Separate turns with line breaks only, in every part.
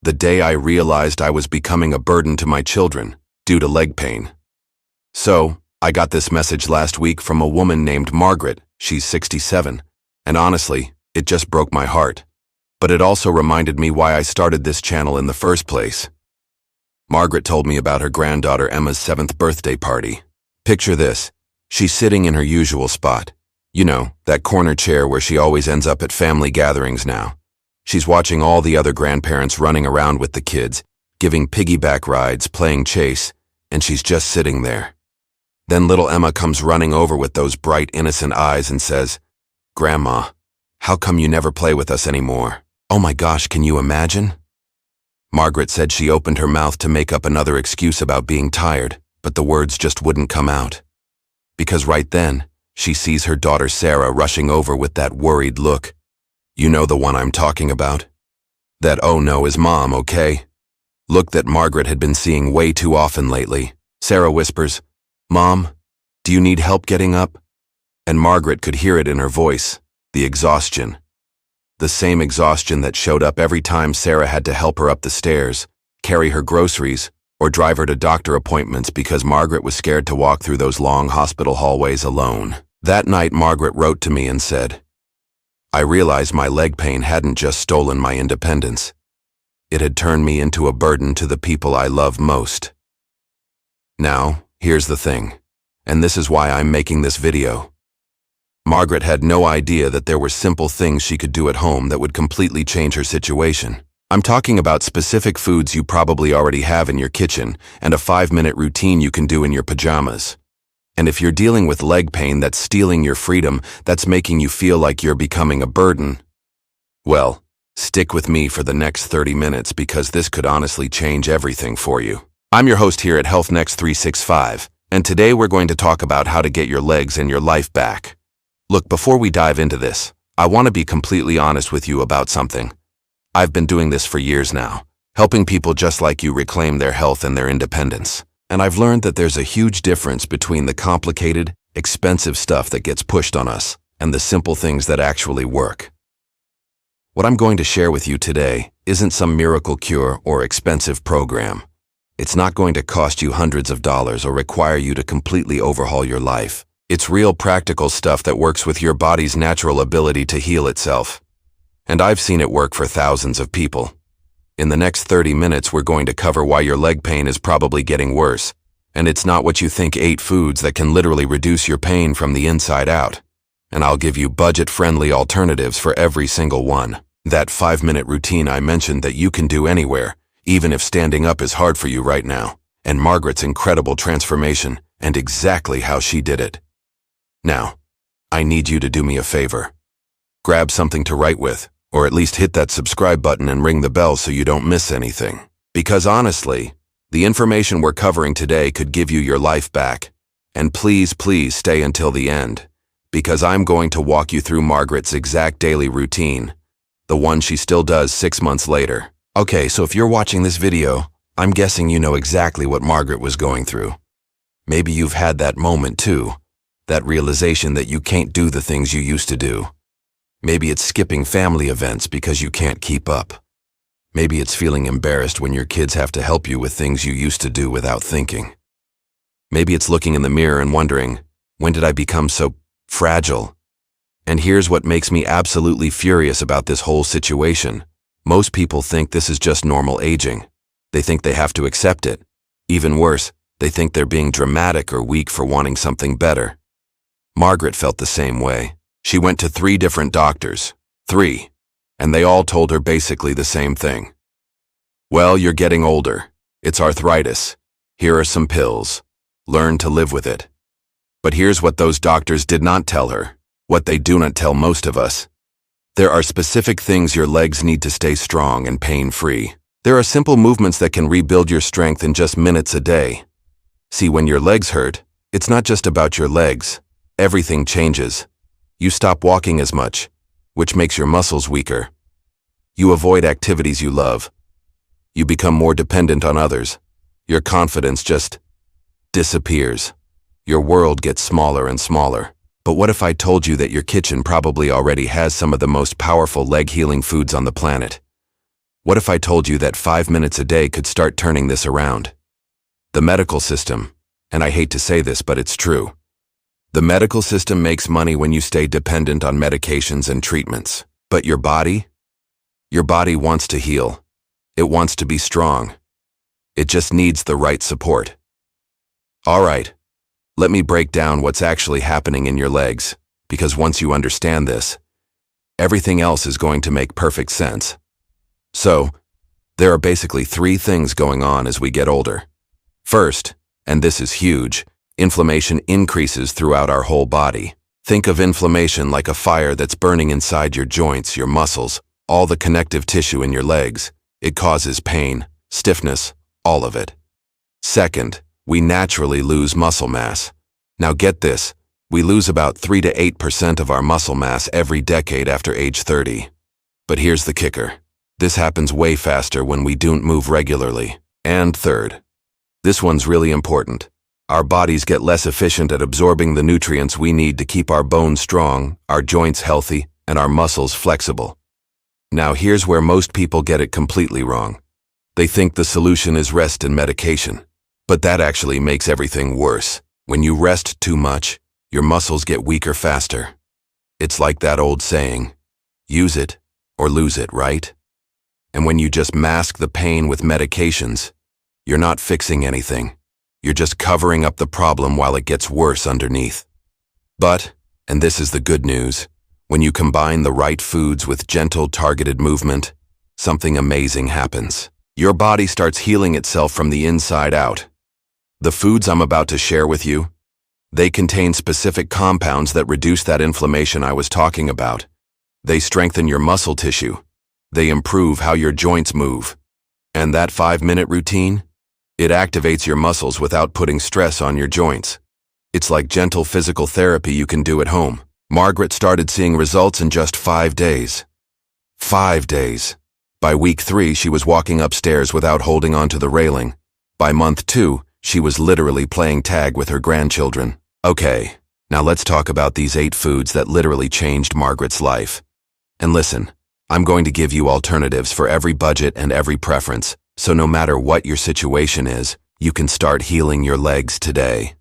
The day I realized I was becoming a burden to my children due to leg pain. So, I got this message last week from a woman named Margaret. She's 67, and honestly, it just broke my heart. But it also reminded me why I started this channel in the first place. Margaret told me about her granddaughter Emma's 7th birthday party. Picture this. She's sitting in her usual spot. You know, that corner chair where she always ends up at family gatherings now. She's watching all the other grandparents running around with the kids, giving piggyback rides, playing chase, and she's just sitting there. Then little Emma comes running over with those bright, innocent eyes and says, "Grandma, how come you never play with us anymore?" Oh my gosh, can you imagine? Margaret said she opened her mouth to make up another excuse about being tired, but the words just wouldn't come out. Because right then, she sees her daughter Sarah rushing over with that worried look. You know the one I'm talking about? That "oh no" is mom, okay? Look that Margaret had been seeing way too often lately. Sarah whispers, "Mom, do you need help getting up?" And Margaret could hear it in her voice, the exhaustion. The same exhaustion that showed up every time Sarah had to help her up the stairs, carry her groceries, or drive her to doctor appointments because Margaret was scared to walk through those long hospital hallways alone. That night, Margaret wrote to me and said, "I realized my leg pain hadn't just stolen my independence. It had turned me into a burden to the people I love most." Now, here's the thing, and this is why I'm making this video. Margaret had no idea that there were simple things she could do at home that would completely change her situation. I'm talking about specific foods you probably already have in your kitchen and a 5-minute routine you can do in your pajamas. And if you're dealing with leg pain that's stealing your freedom, that's making you feel like you're becoming a burden, well, stick with me for the next 30 minutes because this could honestly change everything for you. I'm your host here at Health Next 365, and today we're going to talk about how to get your legs and your life back. Look, before we dive into this, I want to be completely honest with you about something. I've been doing this for years now, helping people just like you reclaim their health and their independence. And I've learned that there's a huge difference between the complicated, expensive stuff that gets pushed on us and the simple things that actually work. What I'm going to share with you today isn't some miracle cure or expensive program. It's not going to cost you hundreds of dollars or require you to completely overhaul your life. It's real practical stuff that works with your body's natural ability to heal itself. And I've seen it work for thousands of people. In the next 30 minutes, we're going to cover why your leg pain is probably getting worse. And it's not what you think: 8 foods that can literally reduce your pain from the inside out. And I'll give you budget-friendly alternatives for every single one. That 5-minute routine I mentioned that you can do anywhere, even if standing up is hard for you right now. And Margaret's incredible transformation and exactly how she did it. Now, I need you to do me a favor. Grab something to write with, or at least hit that subscribe button and ring the bell so you don't miss anything. Because honestly, the information we're covering today could give you your life back. And please, please stay until the end, because I'm going to walk you through Margaret's exact daily routine, the one she still does 6 months later. Okay, so if you're watching this video, I'm guessing you know exactly what Margaret was going through. Maybe you've had that moment too. That realization that you can't do the things you used to do. Maybe it's skipping family events because you can't keep up. Maybe it's feeling embarrassed when your kids have to help you with things you used to do without thinking. Maybe it's looking in the mirror and wondering, when did I become so fragile? And here's what makes me absolutely furious about this whole situation. Most people think this is just normal aging. They think they have to accept it. Even worse, they think they're being dramatic or weak for wanting something better. Margaret felt the same way. She went to 3 different doctors. 3. And they all told her basically the same thing. Well, you're getting older. It's arthritis. Here are some pills. Learn to live with it. But here's what those doctors did not tell her, what they do not tell most of us. There are specific things your legs need to stay strong and pain-free. There are simple movements that can rebuild your strength in just minutes a day. See, when your legs hurt, it's not just about your legs. Everything changes. You stop walking as much, which makes your muscles weaker. You avoid activities you love. You become more dependent on others. Your confidence just disappears. Your world gets smaller and smaller. But what if I told you that your kitchen probably already has some of the most powerful leg healing foods on the planet? What if I told you that 5 minutes a day could start turning this around? The medical system, and I hate to say this, but it's true. The medical system makes money when you stay dependent on medications and treatments. But your body? Your body wants to heal. It wants to be strong. It just needs the right support. All right, let me break down what's actually happening in your legs, because once you understand this, everything else is going to make perfect sense. So, there are basically 3 things going on as we get older. First, and this is huge, inflammation increases throughout our whole body. Think of inflammation like a fire that's burning inside your joints, your muscles, all the connective tissue in your legs. It causes pain, stiffness, all of it. Second, we naturally lose muscle mass. Now get this, we lose about 3 to 8% of our muscle mass every decade after age 30. But here's the kicker. This happens way faster when we don't move regularly. And third, this one's really important. Our bodies get less efficient at absorbing the nutrients we need to keep our bones strong, our joints healthy, and our muscles flexible. Now here's where most people get it completely wrong. They think the solution is rest and medication. But that actually makes everything worse. When you rest too much, your muscles get weaker faster. It's like that old saying, use it or lose it, right? And when you just mask the pain with medications, you're not fixing anything. You're just covering up the problem while it gets worse underneath. But, and this is the good news, when you combine the right foods with gentle, targeted movement, something amazing happens. Your body starts healing itself from the inside out. The foods I'm about to share with you, they contain specific compounds that reduce that inflammation I was talking about. They strengthen your muscle tissue. They improve how your joints move. And that 5-minute routine? It activates your muscles without putting stress on your joints. It's like gentle physical therapy you can do at home. Margaret started seeing results in just 5 days. 5 days. By week 3, she was walking upstairs without holding onto the railing. By month 2, she was literally playing tag with her grandchildren. Okay, now let's talk about these 8 foods that literally changed Margaret's life. And listen, I'm going to give you alternatives for every budget and every preference, so no matter what your situation is, you can start healing your legs today.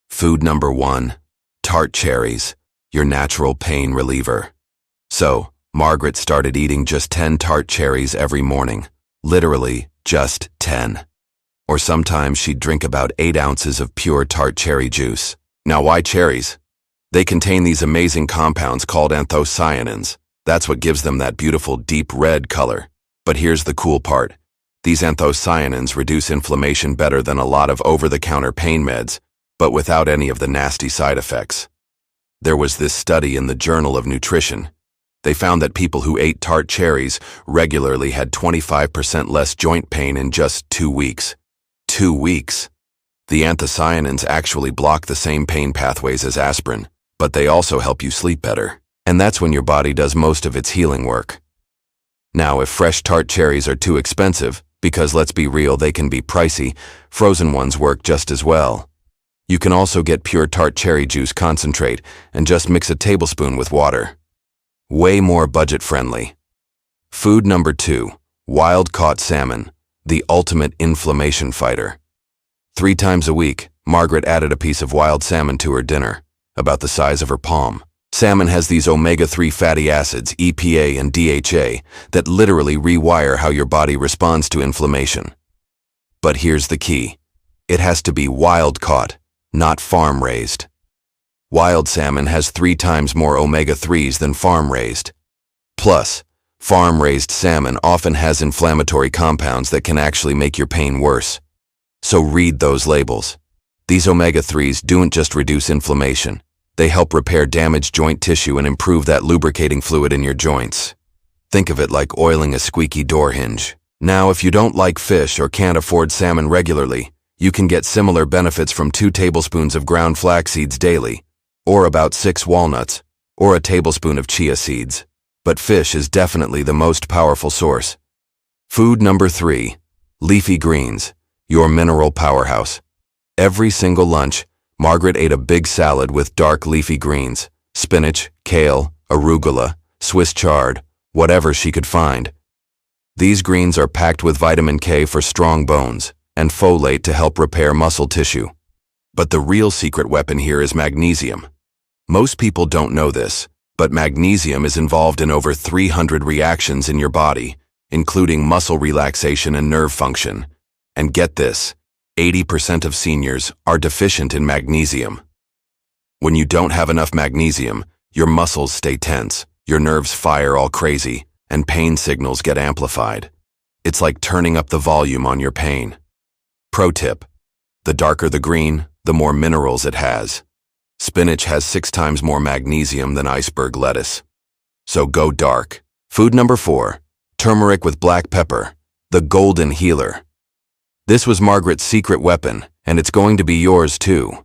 Food number 1, tart cherries, your natural pain reliever. So, Margaret started eating just 10 tart cherries every morning. Literally, just 10. Or sometimes she'd drink about 8 ounces of pure tart cherry juice. Now why cherries? They contain these amazing compounds called anthocyanins. That's what gives them that beautiful deep red color. But here's the cool part. These anthocyanins reduce inflammation better than a lot of over-the-counter pain meds, but without any of the nasty side effects. There was this study in the Journal of Nutrition. They found that people who ate tart cherries regularly had 25% less joint pain in just 2 weeks. 2 weeks. The anthocyanins actually block the same pain pathways as aspirin, but they also help you sleep better. And that's when your body does most of its healing work. Now, if fresh tart cherries are too expensive, because let's be real, they can be pricey, frozen ones work just as well. You can also get pure tart cherry juice concentrate and just mix a tablespoon with water. Way more budget-friendly. Food number 2, wild-caught salmon, the ultimate inflammation fighter. 3 times a week, Margaret added a piece of wild salmon to her dinner, about the size of her palm. Salmon has these omega-3 fatty acids, EPA and DHA, that literally rewire how your body responds to inflammation. But here's the key. It has to be wild-caught, not farm-raised. Wild salmon has 3 times more omega-3s than farm-raised. Plus, farm-raised salmon often has inflammatory compounds that can actually make your pain worse. So read those labels. These omega-3s don't just reduce inflammation. They help repair damaged joint tissue and improve that lubricating fluid in your joints. Think of it like oiling a squeaky door hinge. Now, if you don't like fish or can't afford salmon regularly, you can get similar benefits from 2 tablespoons of ground flax seeds daily, or about 6 walnuts, or a tablespoon of chia seeds. But fish is definitely the most powerful source. Food number 3, leafy greens, your mineral powerhouse. Every single lunch, Margaret ate a big salad with dark leafy greens, spinach, kale, arugula, Swiss chard, whatever she could find. These greens are packed with vitamin K for strong bones and folate to help repair muscle tissue. But the real secret weapon here is magnesium. Most people don't know this, but magnesium is involved in over 300 reactions in your body, including muscle relaxation and nerve function. And get this, 80% of seniors are deficient in magnesium. When you don't have enough magnesium, your muscles stay tense, your nerves fire all crazy, and pain signals get amplified. It's like turning up the volume on your pain. Pro tip: the darker the green, the more minerals it has. Spinach has 6 times more magnesium than iceberg lettuce. So go dark. Food number 4, turmeric with black pepper, the golden healer. This was Margaret's secret weapon, and it's going to be yours too.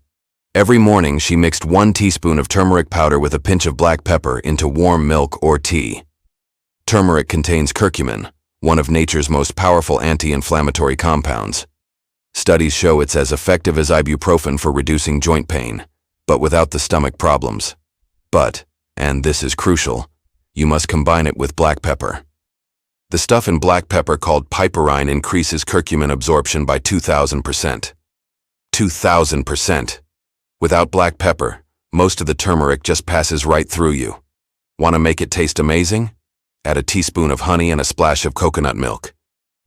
Every morning she mixed 1 teaspoon of turmeric powder with a pinch of black pepper into warm milk or tea. Turmeric contains curcumin, one of nature's most powerful anti-inflammatory compounds. Studies show it's as effective as ibuprofen for reducing joint pain, but without the stomach problems. But, and this is crucial, you must combine it with black pepper. The stuff in black pepper called piperine increases curcumin absorption by 2,000%. 2,000%! Without black pepper, most of the turmeric just passes right through you. Want to make it taste amazing? Add a teaspoon of honey and a splash of coconut milk.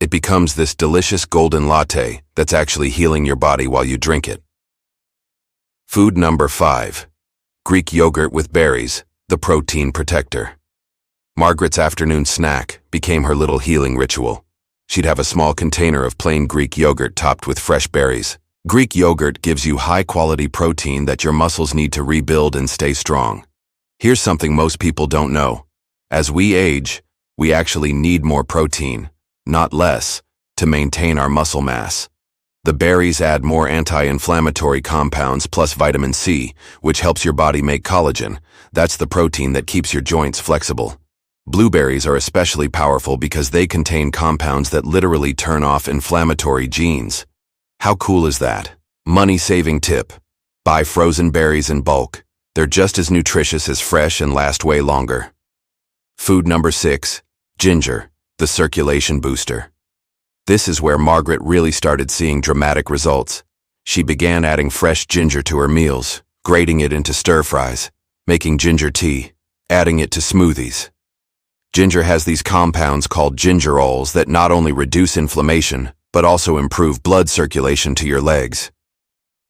It becomes this delicious golden latte that's actually healing your body while you drink it. Food number 5. Greek yogurt with berries, the protein protector. Margaret's afternoon snack became her little healing ritual. She'd have a small container of plain Greek yogurt topped with fresh berries. Greek yogurt gives you high-quality protein that your muscles need to rebuild and stay strong. Here's something most people don't know. As we age, we actually need more protein, not less, to maintain our muscle mass. The berries add more anti-inflammatory compounds plus vitamin C, which helps your body make collagen. That's the protein that keeps your joints flexible. Blueberries are especially powerful because they contain compounds that literally turn off inflammatory genes. How cool is that? Money-saving tip: buy frozen berries in bulk. They're just as nutritious as fresh and last way longer. Food number 6, ginger, the circulation booster. This is where Margaret really started seeing dramatic results. She began adding fresh ginger to her meals, grating it into stir-fries, making ginger tea, adding it to smoothies. Ginger has these compounds called gingerols that not only reduce inflammation, but also improve blood circulation to your legs.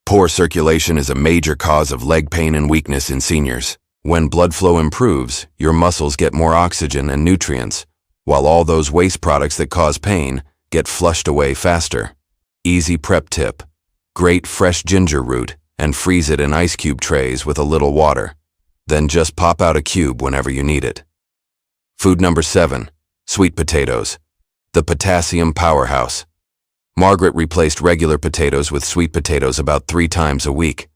Poor circulation is a major cause of leg pain and weakness in seniors. When blood flow improves, your muscles get more oxygen and nutrients, while all those waste products that cause pain get flushed away faster. Easy prep tip: grate fresh ginger root and freeze it in ice cube trays with a little water. Then just pop out a cube whenever you need it. Food number 7, sweet potatoes, the potassium powerhouse. Margaret replaced regular potatoes with sweet potatoes about 3 times a week.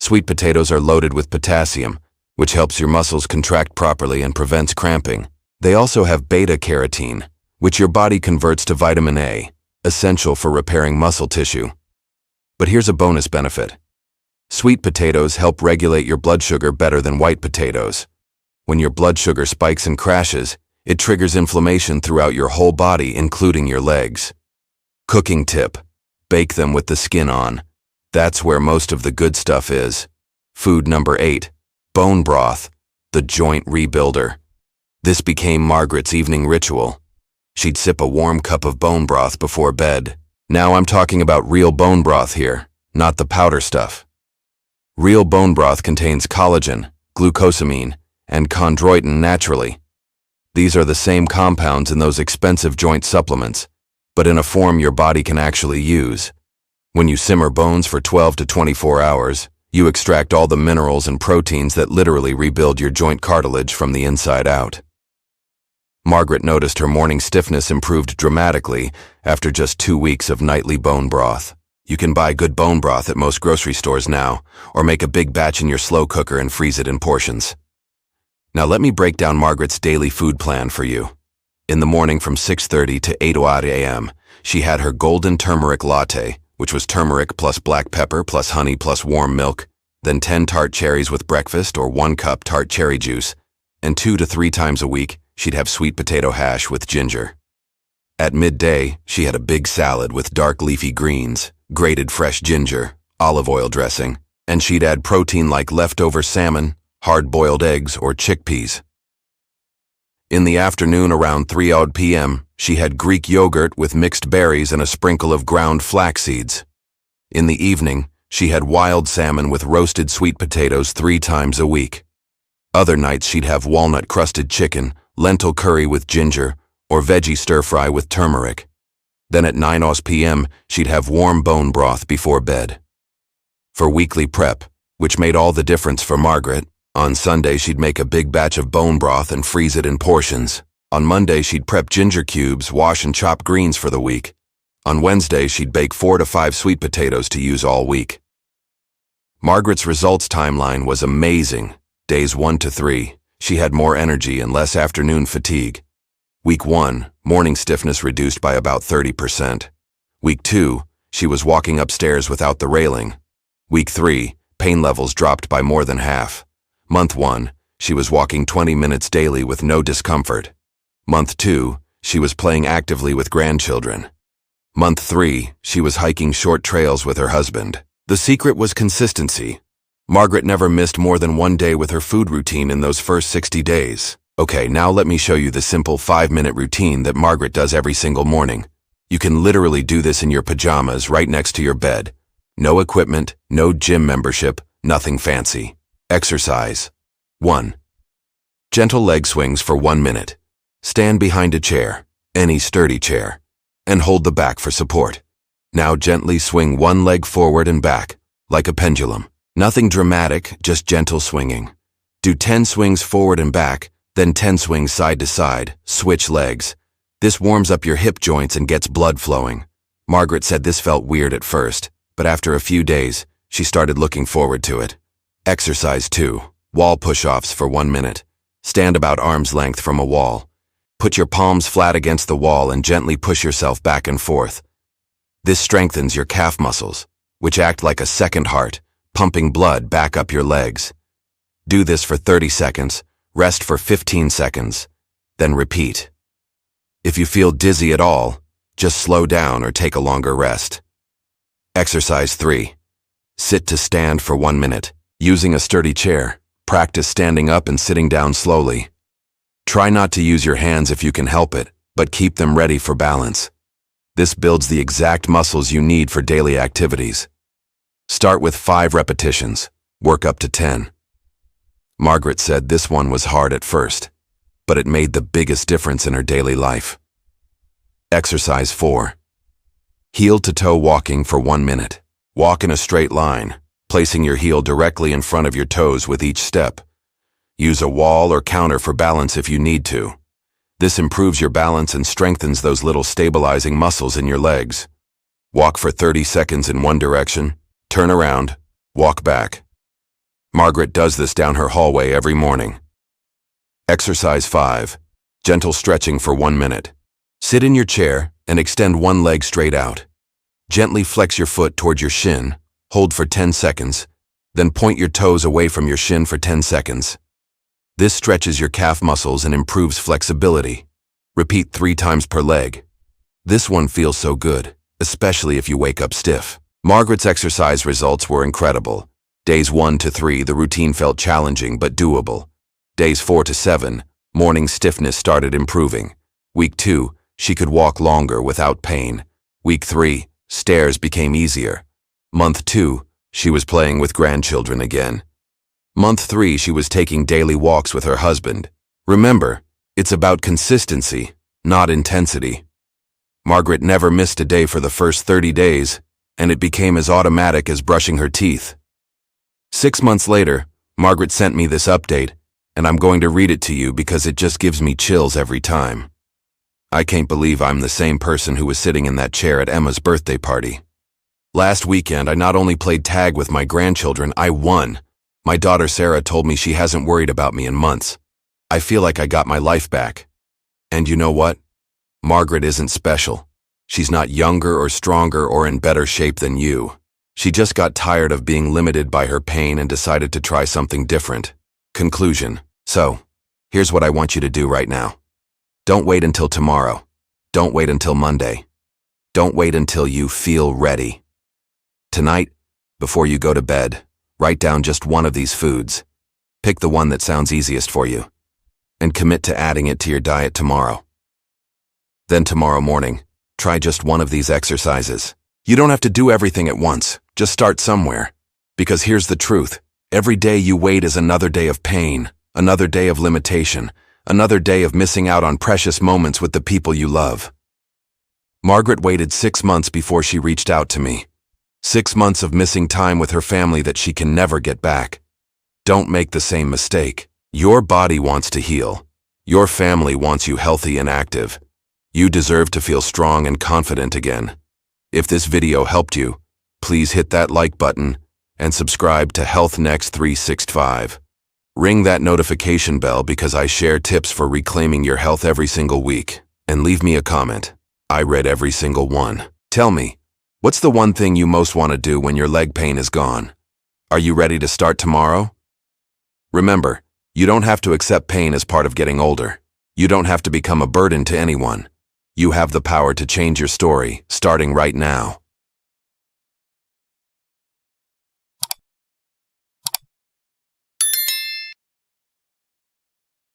Sweet potatoes are loaded with potassium, which helps your muscles contract properly and prevents cramping. They also have beta-carotene, which your body converts to vitamin A, essential for repairing muscle tissue. But here's a bonus benefit. Sweet potatoes help regulate your blood sugar better than white potatoes. When your blood sugar spikes and crashes, it triggers inflammation throughout your whole body, including your legs. Cooking tip: bake them with the skin on. That's where most of the good stuff is. Food number 8, bone broth, the joint rebuilder. This became Margaret's evening ritual. She'd sip a warm cup of bone broth before bed. Now I'm talking about real bone broth here, not the powder stuff. Real bone broth contains collagen, glucosamine, and chondroitin naturally. These are the same compounds in those expensive joint supplements, but in a form your body can actually use. When you simmer bones for 12 to 24 hours, you extract all the minerals and proteins that literally rebuild your joint cartilage from the inside out. Margaret noticed her morning stiffness improved dramatically after just 2 weeks of nightly bone broth. You can buy good bone broth at most grocery stores now, or make a big batch in your slow cooker and freeze it in portions. Now let me break down Margaret's daily food plan for you. In the morning from 6:30 to 8:00 a.m., she had her golden turmeric latte, which was turmeric plus black pepper plus honey plus warm milk, then 10 tart cherries with breakfast or 1 cup tart cherry juice, and 2 to 3 times a week, she'd have sweet potato hash with ginger. At midday, she had a big salad with dark leafy greens, grated fresh ginger, olive oil dressing, and she'd add protein like leftover salmon, hard-boiled eggs, or chickpeas. In the afternoon around 3 p.m., she had Greek yogurt with mixed berries and a sprinkle of ground flax seeds. In the evening, she had wild salmon with roasted sweet potatoes 3 times a week. Other nights she'd have walnut-crusted chicken, lentil curry with ginger, or veggie stir-fry with turmeric. Then at 9 p.m., she'd have warm bone broth before bed. For weekly prep, which made all the difference for Margaret, on Sunday she'd make a big batch of bone broth and freeze it in portions. On Monday she'd prep ginger cubes, wash and chop greens for the week. On Wednesday she'd bake 4 to 5 sweet potatoes to use all week. Margaret's results timeline was amazing. Days 1 to 3, she had more energy and less afternoon fatigue. Week 1, morning stiffness reduced by about 30%. Week 2, she was walking upstairs without the railing. Week 3, pain levels dropped by more than half. Month 1, she was walking 20 minutes daily with no discomfort. Month 2, she was playing actively with grandchildren. Month 3, she was hiking short trails with her husband. The secret was consistency. Margaret never missed more than 1 day with her food routine in those first 60 days. Okay, now let me show you the simple 5-minute routine that Margaret does every single morning. You can literally do this in your pajamas right next to your bed. No equipment, no gym membership, nothing fancy. Exercise. 1. Gentle leg swings for 1 minute. Stand behind a chair, any sturdy chair, and hold the back for support. Now gently swing one leg forward and back, like a pendulum. Nothing dramatic, just gentle swinging. Do 10 swings forward and back, then 10 swings side to side, switch legs. This warms up your hip joints and gets blood flowing. Margaret said this felt weird at first, but after a few days, she started looking forward to it. Exercise 2. Wall push-offs for 1 minute. Stand about arm's length from a wall. Put your palms flat against the wall and gently push yourself back and forth. This strengthens your calf muscles, which act like a second heart, pumping blood back up your legs. Do this for 30 seconds, rest for 15 seconds, then repeat. If you feel dizzy at all, just slow down or take a longer rest. Exercise 3. Sit to stand for 1 minute. Using a sturdy chair, practice standing up and sitting down slowly. Try not to use your hands if you can help it, but keep them ready for balance. This builds the exact muscles you need for daily activities. Start with 5 repetitions, work up to 10. Margaret said this one was hard at first, but it made the biggest difference in her daily life. Exercise 4. Heel-to-toe walking for 1 minute. Walk in a straight line, placing your heel directly in front of your toes with each step. Use a wall or counter for balance if you need to. This improves your balance and strengthens those little stabilizing muscles in your legs. Walk for 30 seconds in one direction, turn around, walk back. Margaret does this down her hallway every morning. Exercise 5. Gentle stretching for 1 minute. Sit in your chair and extend one leg straight out. Gently flex your foot toward your shin, hold for 10 seconds, then point your toes away from your shin for 10 seconds. This stretches your calf muscles and improves flexibility. Repeat 3 times per leg. This one feels so good, especially if you wake up stiff. Margaret's exercise results were incredible. Days 1 to 3, the routine felt challenging but doable. Days 4 to 7, morning stiffness started improving. Week 2, she could walk longer without pain. Week 3, stairs became easier. Month 2, she was playing with grandchildren again. Month 3, she was taking daily walks with her husband. Remember, it's about consistency, not intensity. Margaret never missed a day for the first 30 days, and it became as automatic as brushing her teeth. 6 months later, Margaret sent me this update, and I'm going to read it to you because it just gives me chills every time. I can't believe I'm the same person who was sitting in that chair at Emma's birthday party. Last weekend, I not only played tag with my grandchildren, I won. My daughter Sarah told me she hasn't worried about me in months. I feel like I got my life back. And you know what? Margaret isn't special. She's not younger or stronger or in better shape than you. She just got tired of being limited by her pain and decided to try something different. Conclusion. So, here's what I want you to do right now. Don't wait until tomorrow. Don't wait until Monday. Don't wait until you feel ready. Tonight, before you go to bed, write down just one of these foods. Pick the one that sounds easiest for you, and commit to adding it to your diet tomorrow. Then tomorrow morning, try just one of these exercises. You don't have to do everything at once, just start somewhere. Because here's the truth, every day you wait is another day of pain, another day of limitation, another day of missing out on precious moments with the people you love. Margaret waited 6 months before she reached out to me. 6 months of missing time with her family that she can never get back. Don't make the same mistake. Your body wants to heal. Your family wants you healthy and active. You deserve to feel strong and confident again. If this video helped you, please hit that like button and subscribe to Health Next 365. Ring that notification bell because I share tips for reclaiming your health every single week. And leave me a comment. I read every single one. Tell me, what's the one thing you most want to do when your leg pain is gone? Are you ready to start tomorrow? Remember, you don't have to accept pain as part of getting older. You don't have to become a burden to anyone. You have the power to change your story, starting right now.